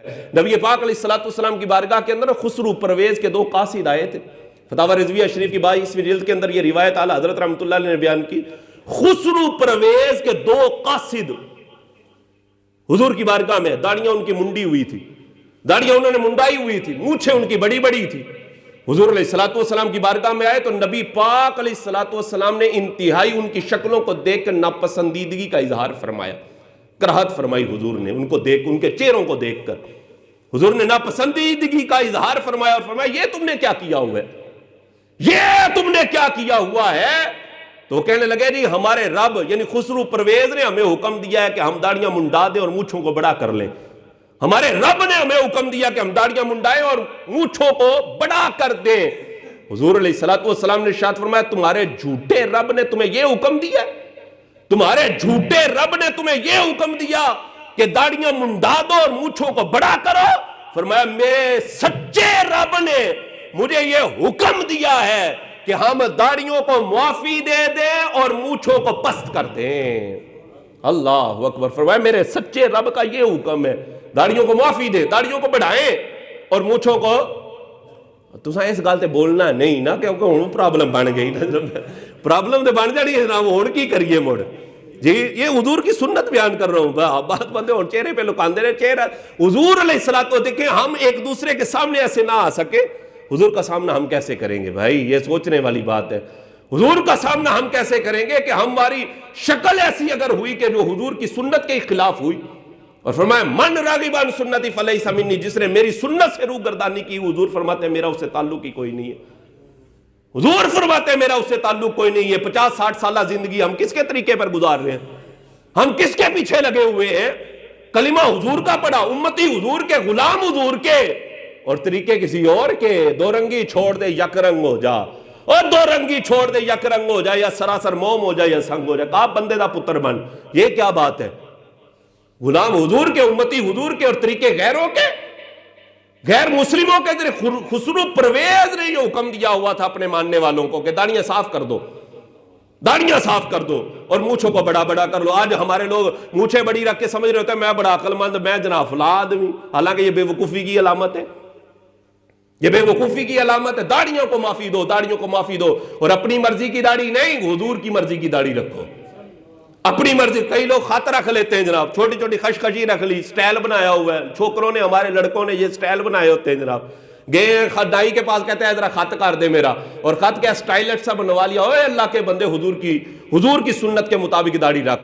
नबी पाक अलैहिस्सलाम की बारगाह के अंदर खुसरू परवेज के दो कासिद आए थे। फतावा रिजविया शरीफ की 22वीं जिल्द के अंदर ये रिवायत आला हजरत रहमतुल्लाह अलैह ने बयान की। खुसरू परवेज के दो कासिद हुजूर की बारगाह में, दाढ़ियां उनकी मुंडी हुई थी, दाढ़ियां उन्होंने मुंडाई हुई थी, मूछें उनकी बड़ी बड़ी थी। हुजूर अलैहिस्सलाम की बारगाह में आए तो नबी पाक अलैहिस्सलाम ने इंतहाई उनकी शक्लों को देखकर नापसंदीदगी का इजहार फरमाया, कराहत फरमाई हुजूर ने उनको देख, उनके चेहरों को देखकर हुजूर ने नापसंदीदगी का इजहार फरमाया और फरमाया ये तुमने क्या किया हुआ है, ये तुमने क्या किया हुआ है। तो कहने लगे जी हमारे रब यानी खुसरू परवेज ने हमें हुक्म दिया है कि हम दाढ़ियां मुंडा दें और मूछों को बड़ा कर लें। हमारे रब ने हमें हुक्म दिया कि हम दाढ़ियां मुंडाएं और मूछों को बड़ा कर दें। हुजूर अलैहिस्सलाम ने इरशाद फरमाया तुम्हारे झूठे रब ने तुम्हें यह हुक्म दिया, तुम्हारे झूठे रब ने तुम्हें यह हुक्म दिया कि दाढ़ियां मुंडा दो और मूछों को बड़ा करो। फरमाया मेरे सच्चे रब ने मुझे यह हुक्म दिया है कि हम दाढ़ियों को मुआफी दे दें और मूछों को पस्त कर दें। अल्लाह अकबर। फरमाया मेरे सच्चे रब का यह हुक्म है, दाढ़ियों को मुआफी दे, दाढ़ियों को बढ़ाएं और मूछों को। तुसा इस गल ते बोलना नहीं ना, क्योंकि हुण प्रॉब्लम बन गई ना, प्रॉब्लम तो बन जानी है ना, हुण की करिए मुड़ जी। ये हुजूर की सुन्नत बयान कर रहा हूं। बात बंदे हुण चेहरे पे लुकांदे रहे, चेहरा हुजूर अलैहिस्सलातो देखें हम एक दूसरे के सामने ऐसे ना आ सके, हुजूर का सामना हम कैसे करेंगे भाई, ये सोचने वाली बात है। हुजूर का सामना हम कैसे करेंगे कि हमारी शक्ल ऐसी अगर हुई कि जो हुजूर की सुन्नत के खिलाफ हुई। और फरमाया मन रागिबान सुन्नती फलैसा मिन्नी, जिसने मेरी सुन्नत से रूगर्दानी की, हुजूर फरमाते हैं मेरा उससे ताल्लुक ही कोई नहीं है। हुजूर फरमाते हैं मेरा उससे ताल्लुक कोई नहीं है। 50-60 साल जिंदगी हम किसके तरीके पर गुजार रहे हैं, हम किसके पीछे लगे हुए हैं। कलिमा हुजूर का पढ़ा, उम्मती हुजूर के, गुलाम हुजूर के, और तरीके किसी और के। दो रंगी छोड़ दे यकरंग हो जा, और दो रंगी छोड़ दे यकरंग हो जाए, या सरासर मोम हो जाए या संग हो जाए, का बंदे दा पुत्र बन। ये क्या बात है, गुलाम हुजूर के, उम्मती हुजूर के और तरीके गैरों के, गैर मुस्लिमों के। खुसरू परवेज ने यह हुक्म दिया हुआ था अपने मानने वालों को कि दाढ़ियां साफ कर दो, दाढ़ियां साफ कर दो और मूछों को बड़ा बड़ा कर लो। आज हमारे लोग मूछें बड़ी रख के समझ रहे होते हैं मैं बड़ा अकलमंद, मैं जनाब फला आदमी, हालांकि यह बेवकूफी की अलामत है, यह बेवकूफी की अलामत है। दाढ़ियों को माफी दो, दाढ़ियों को माफी दो, और अपनी मर्जी की दाढ़ी नहीं, हुजूर की मर्जी की दाढ़ी रखो, अपनी मर्जी। कई लोग खत रख लेते हैं जनाब, छोटी छोटी खशखशी रख ली, स्टाइल बनाया हुआ है। छोकरों ने, हमारे लड़कों ने ये स्टाइल बनाए होते हैं जनाब। गए खदाई के पास, कहते हैं जरा खत कर दे मेरा, और खत क्या स्टाइलिश सा बनवा लिया। ओए अल्लाह के बंदे, हुजूर की सुन्नत के मुताबिक दाढ़ी रख।